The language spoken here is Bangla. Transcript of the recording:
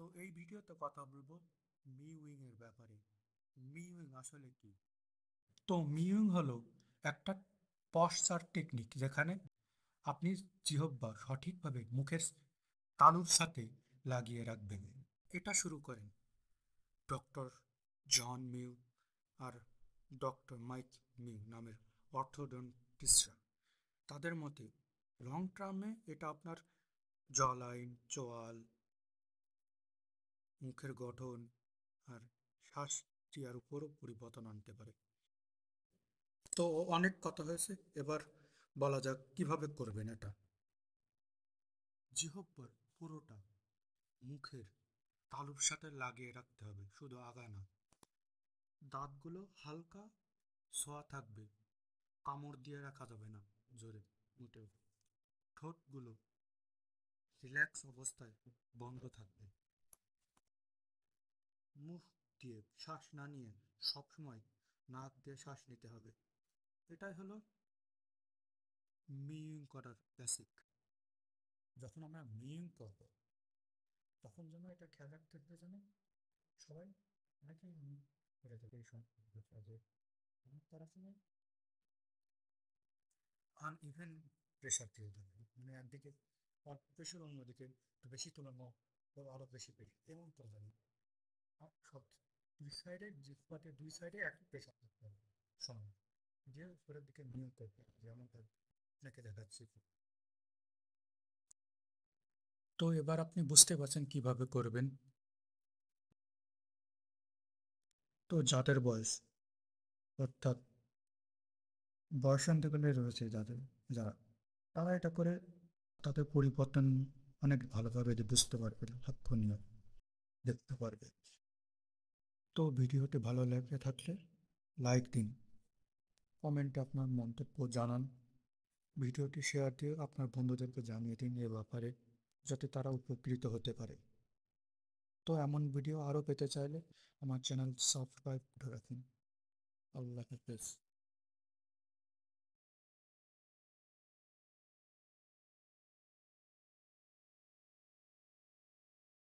তো এই ভিডিওতে কথা বলবো মিউইং এর ব্যাপারে। মিউইং আসলে কি? তো মিউইং হলো একটা পশ্চার টেকনিক যেখানে আপনি জিহ্বা সঠিকভাবে মুখের তালুর সাথে লাগিয়ে রাখবেন। এটা শুরু করেন ডক্টর জন মিউ আর ডক্টর মাইক মিউ নামের অর্থোডন্টিস্টরা। তাদের মতে লং টার্মে এটা আপনার জ লাইন, চোয়াল, মুখের গঠন আর শ্বাস ক্রিয়ার উপরও পরিবর্তন আনতে পারে। তো অনেক কথা হয়েছে, এবার বলা যাক কিভাবে করবেন এটা। জিহ্বার পুরোটা মুখের তালুর সাথে লাগিয়ে রাখতে হবে, শুধু আগা না। দাঁতগুলো হালকা ছোঁয়া থাকবে, কামড় দিয়ে রাখা যাবে না জোরে মোটেও। ঠোঁটগুলো রিল্যাক্স অবস্থায় বন্ধ থাকবে। মুখ দিয়ে শ্বাস না নিয়ে সবসময় নাক দিয়ে শ্বাস নিতে হবে। এটাই হলো মিউং করার বেসিক। যখন আমরা মিউং করব তখন যেন এটা খেয়াল রাখতে হবে, যেন সবাই অনেকেই করে থাকে এই সময় যে তারা সময় আনইভেন প্রেশার দিয়ে দেবে, মানে একদিকে অল্প প্রেশার, অন্যদিকে একটু বেশি তোলানো আরো বেশি প্রেশার, এমন তো জানি সব দুই সাইডে, জিহ্বাতে দুই সাইডে একই প্রেশার থাকতে হবে সমান, যে উপরের দিকে নিয়ে করবে, যেমনটা আপনাকে দেখাচ্ছি। তো এবার আপনি বুঝতে পারছেন কিভাবে করবেন। তো যাদের বয়স, অর্থাৎ বয়সান্তিকালে রয়েছে যাদের, যারা তারা এটা করে তাদের পরিবর্তন অনেক ভালোভাবে বুঝতে পারবে, লক্ষণীয় দেখতে পারবে। তো ভিডিওটি ভালো লেগে থাকলে লাইক দিন, কমেন্টে আপনার মন্তব্য জানান, ভিডিওটি শেয়ার দিয়ে আপনার বন্ধুদেরকে জানিয়ে দিন এ ব্যাপারে, যাতে তারা উপকৃত হতে পারে। তো এমন ভিডিও আরও পেতে চাইলে আমার চ্যানেল সাবস্ক্রাইব করে রাখুন। আল্লাহ হাফেজ।